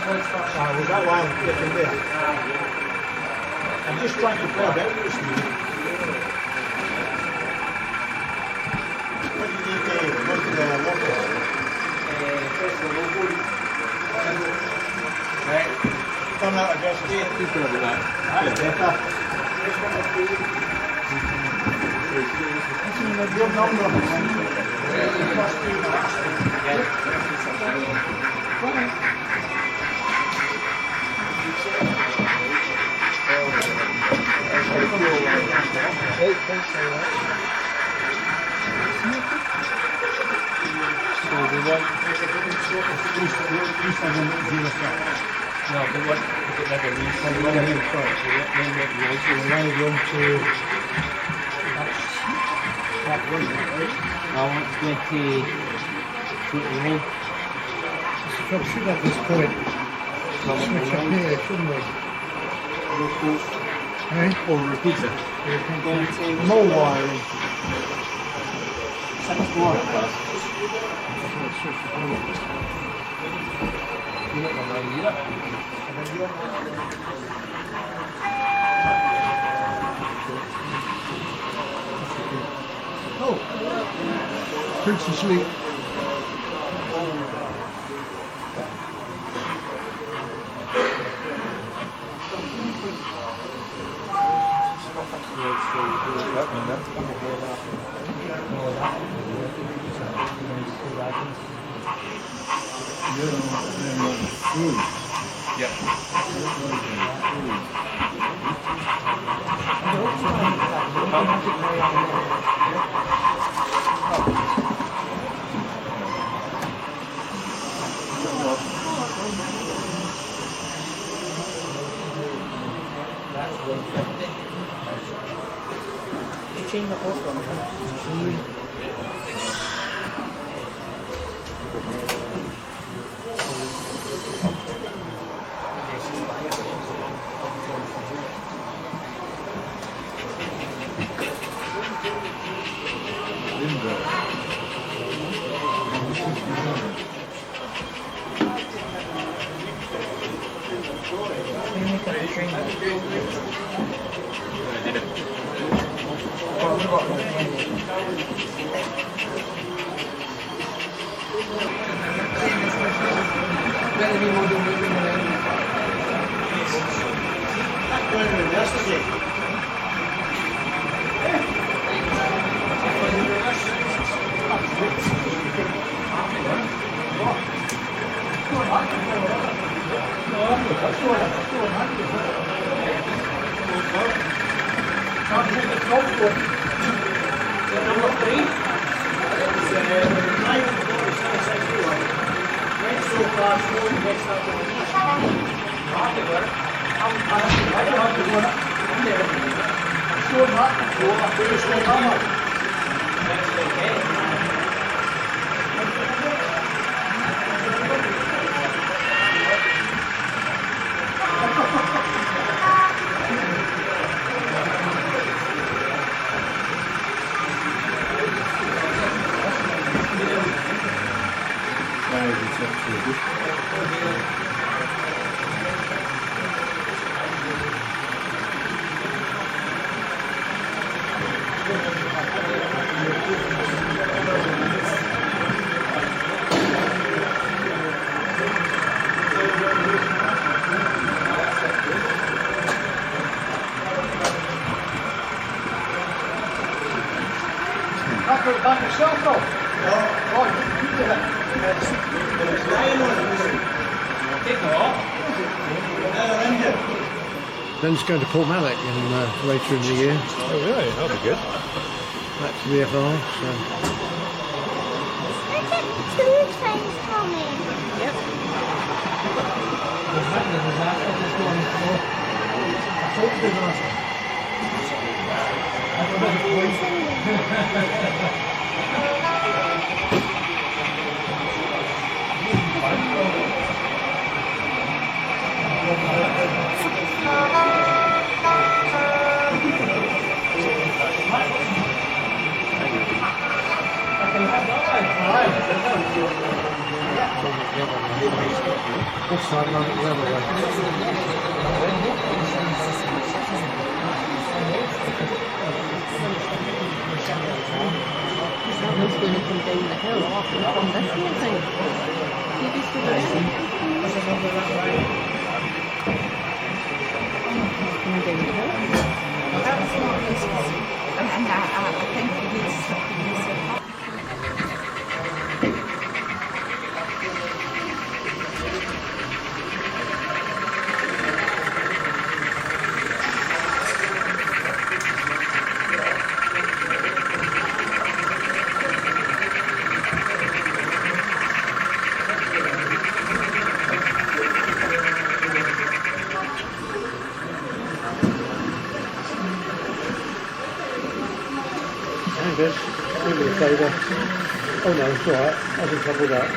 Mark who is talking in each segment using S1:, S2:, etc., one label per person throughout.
S1: was that why I'm flipping there? I'm just trying to play a bit with this music. What do you need to go to the local? Press the logo. Right. Turn that address again. Keep going with that. That's better. Your number. Plus 2 the last one. Go on.
S2: No, but what is it like a refund? You want to move first, so then make the right. So we want to go into that one, right? I want to get the roll.
S1: So should at this point switch up here, shouldn't we? Eh?
S2: Or repeat it.
S1: More wiring.
S2: Second floor. You look like that.
S1: Oh, Prince asleep.
S3: Change the whole one.
S1: Back yourself though? No. Oh, you did it. It's lying on it. Take it off.
S4: Ben's going to Port Mallock later in the year.
S5: Oh really? That'll be good.
S4: Back to the FR, so.
S6: Look at two trains coming.
S3: Yep.
S1: I can have that. All right.
S4: This time I'm the other way.
S3: Someone's going to come down the hill from this way, I think. Maybe through the hill. Coming down the hill. That's not easy. I think he needs
S4: Do me a favour. Oh no, it's alright. I can cover that.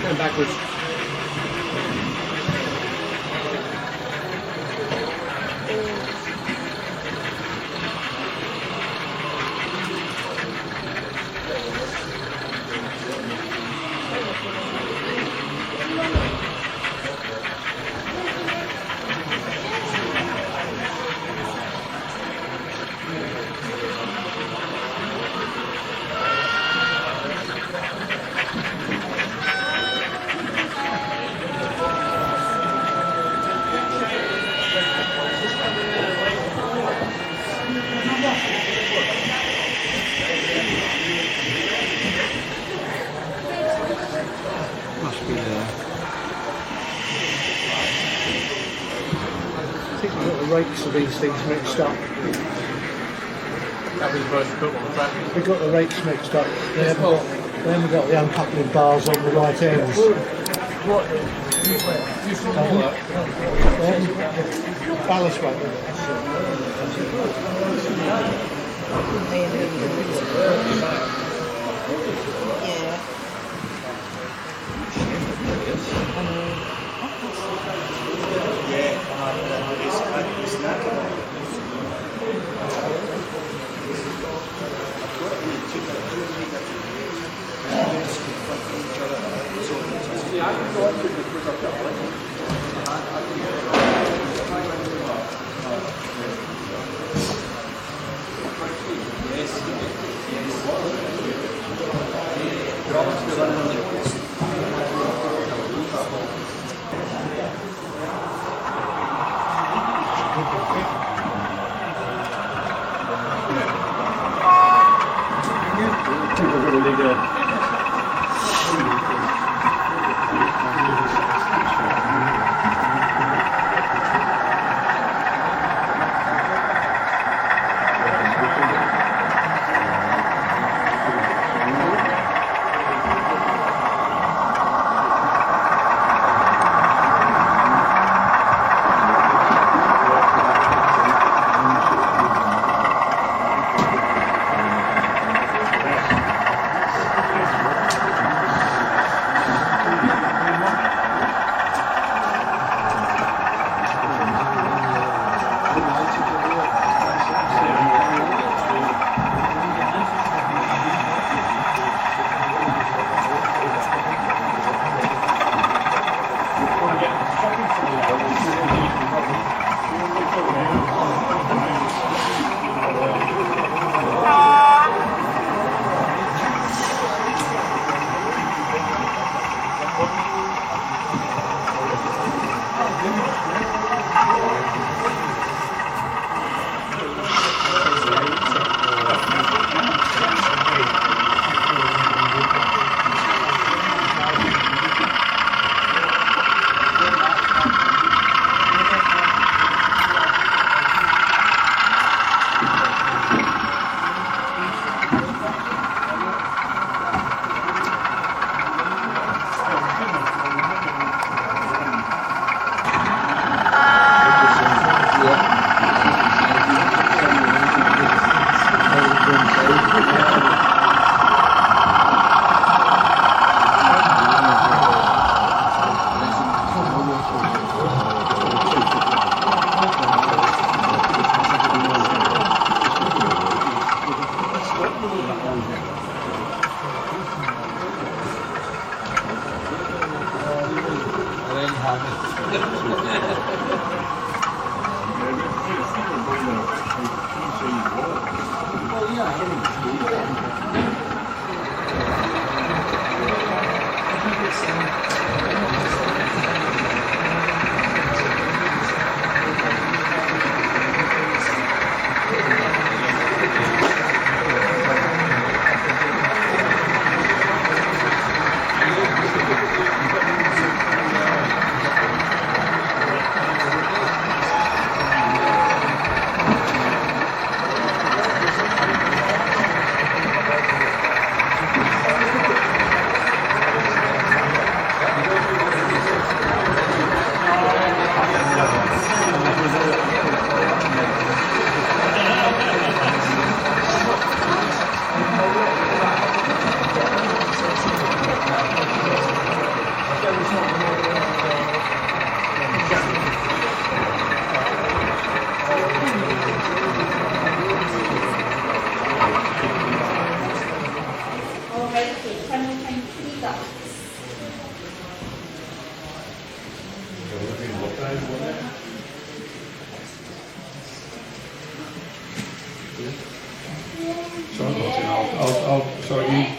S2: Going backwards.
S4: Must be there. I think we've got the rakes of these things mixed up.
S2: That was the first to put on the track.
S4: We've got the rakes mixed up. They haven't got the uncoupling bars on the right ends. Ballast weight.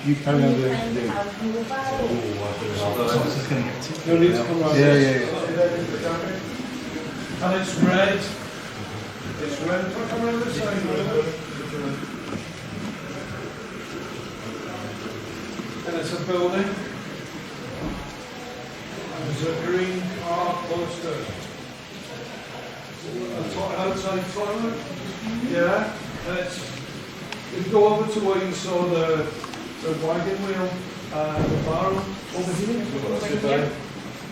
S4: You carry on doing it. No need to come around. Yeah. And it's red. It's red. Come around this side. And it's a building. And there's a green car poster. Outside toilet. Yeah. And it's. If you go over to where you saw the wagon wheel, the barrel over here.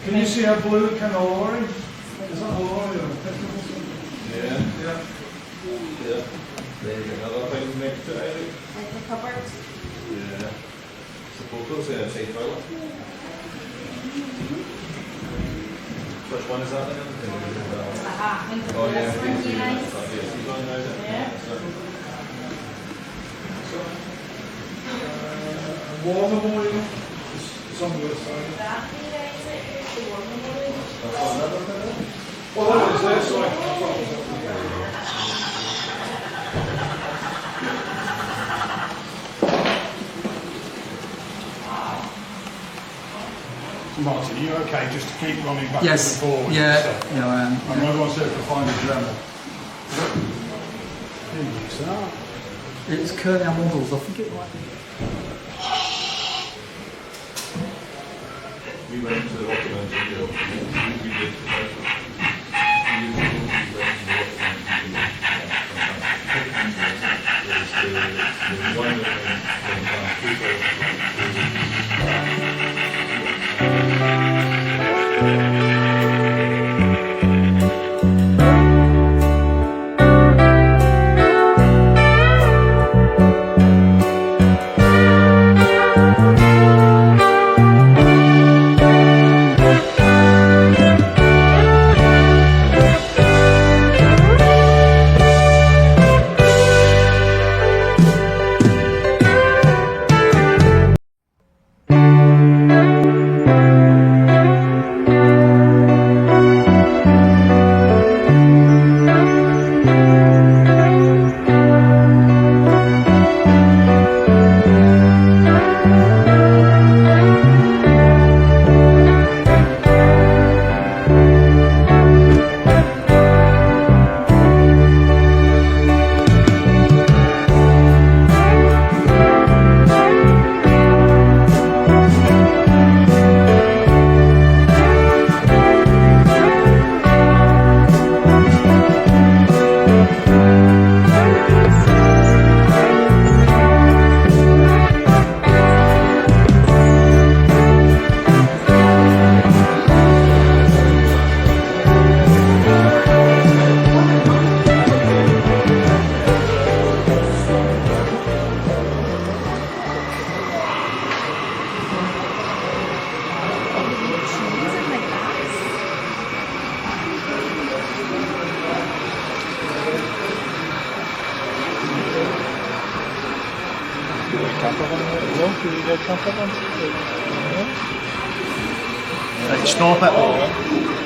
S4: Can you see how blue it kind of lorry? Is that a lorry or a pickup or something? Yeah. There you go. Another thing next to it.
S3: Like the cupboard.
S4: Yeah. The photos there, say toilet. Which one is that then? Oh yeah.
S3: Yeah.
S4: War memorial. Some of the side. Well, that is there, sorry. Martin, are you okay just to keep running back and forward?
S5: Yeah, I am.
S4: I'm not going to say to find a drama.
S5: It's Curly Models, I think it might be.
S4: We went to the Rotterdam video. We did
S5: Stop it.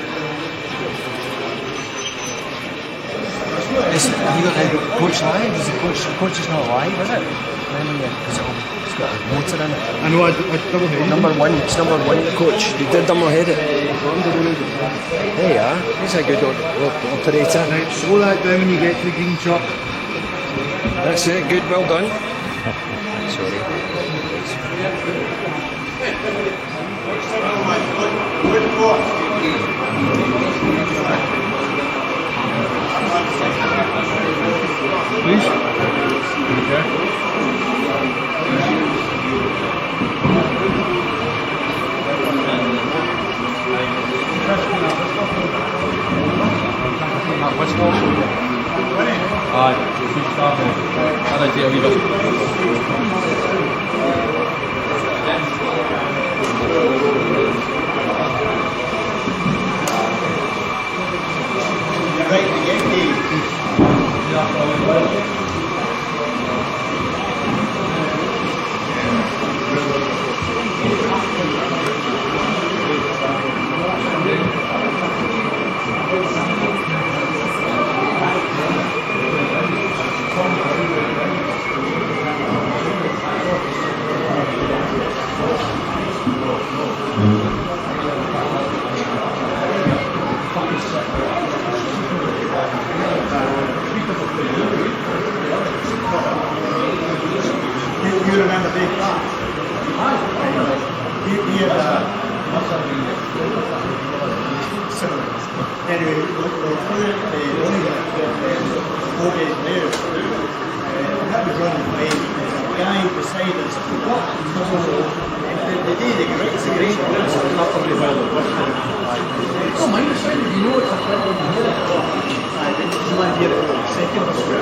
S2: Have you got the coach live? Is the coach is not live, is it? Because it's got a motor in it.
S4: I know, I double headed.
S2: Number one, it's number one, the coach. They did double head it. There you are. He's a good operator.
S4: Right, slow that down when you get to the green truck.
S2: That's it, good, well done. Sorry.
S4: Please? Okay.
S5: What's more? Kickstart. I like to leave it.
S1: Right, the Yankee. You remember Dave Clark? So, anyway, we're through the 4 days later. That was running away. There's a guy beside us. The day they great cigarette.
S5: Oh, my understanding, you know it's a problem here.
S1: I think you might hear it second or so.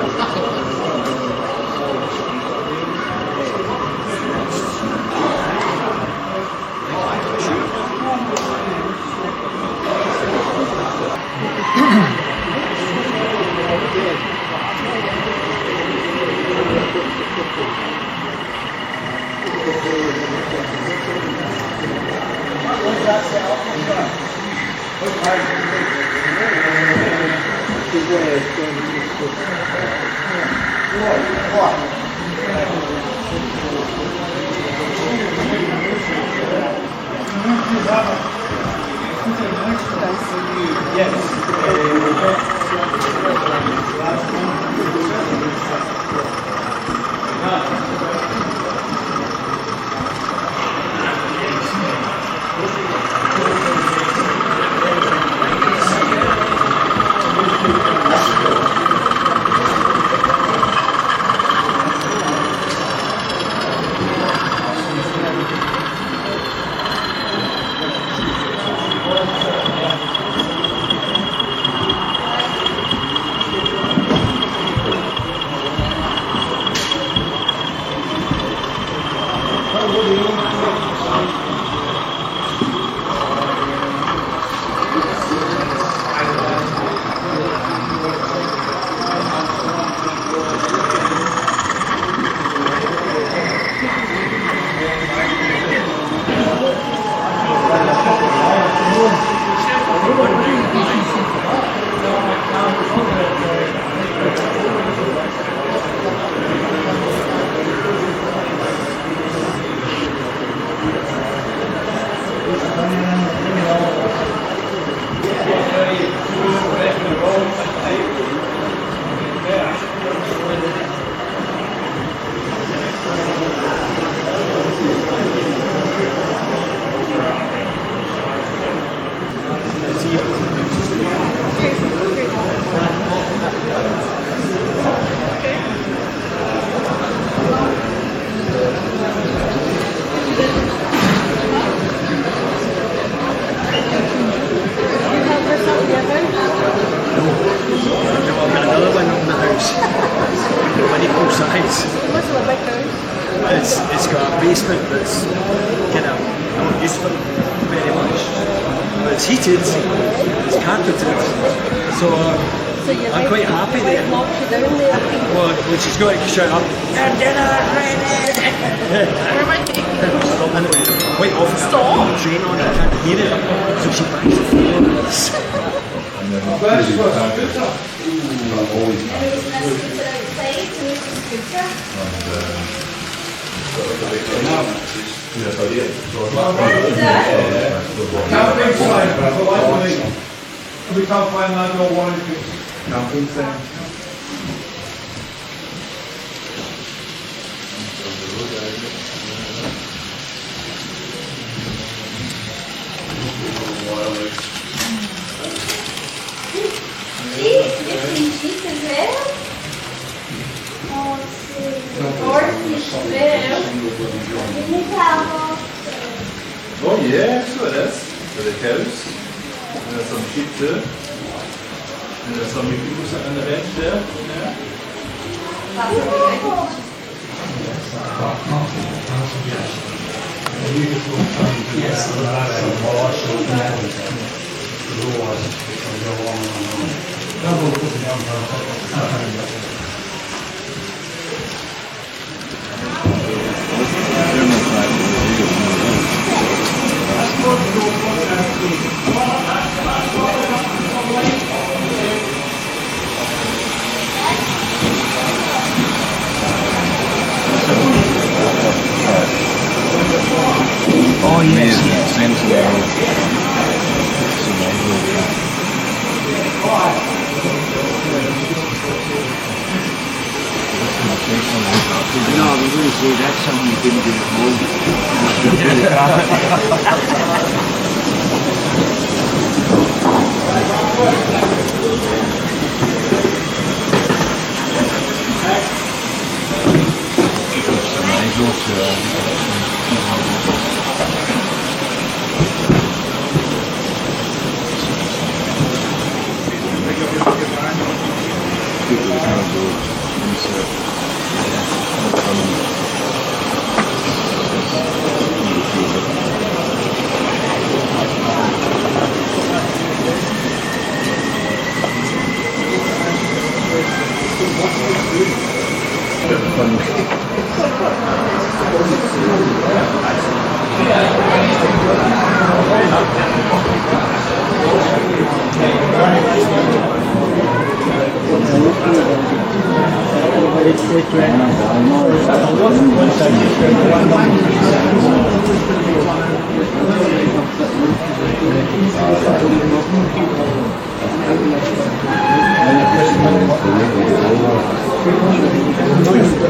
S2: It's got a basement that's kind of not used for very much. But it's heated, it's carpeted, so I'm quite happy there. Well, when she's going to shout up, "Your dinner's ready!"
S3: Where am I taking you?
S2: Stop, and quite often
S3: Stop.
S2: the train on, I can't hear it, so she bangs the floor.
S4: Best was Camping sign, but I like when we can't find that no warranty. Camping sign.
S6: Sheep, missing sheep as well. Horses as well.
S7: Oh yeah, so it is. For the cows. And there's some sheep too. And there's some people sitting on the bench there. Yeah.
S2: Oh yes.
S8: No, I was going to say that's something you couldn't do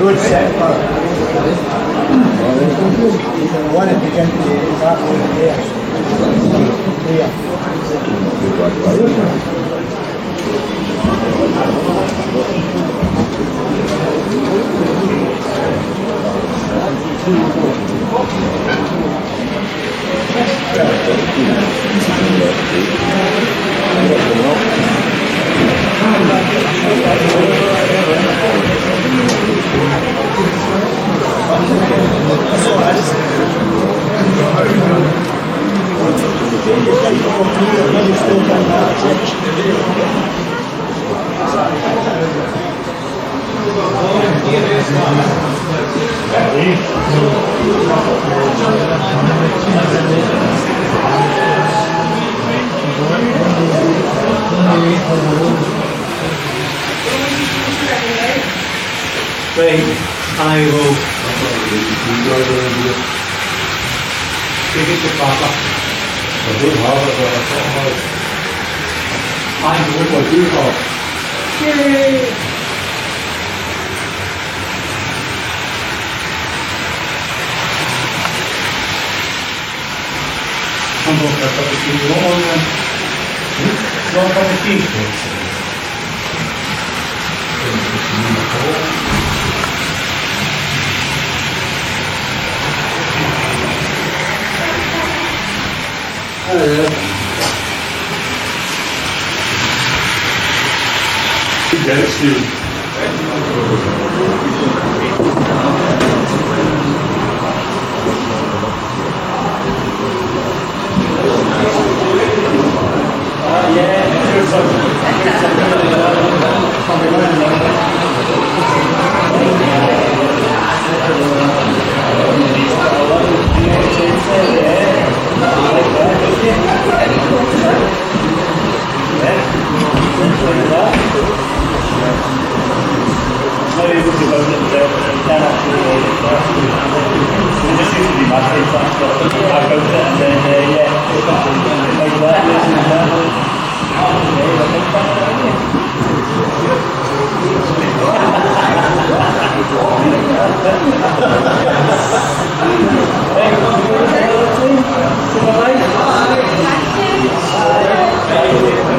S1: Road set for one at the end of that one there.
S2: Right, I will take it to Papa. I don't have it, but I thought about it. I know what I do have. Yay! I'm going for a cup of tea. You want one then? You want a cup of tea?
S4: Against you.
S1: Yeah.
S4: Yeah.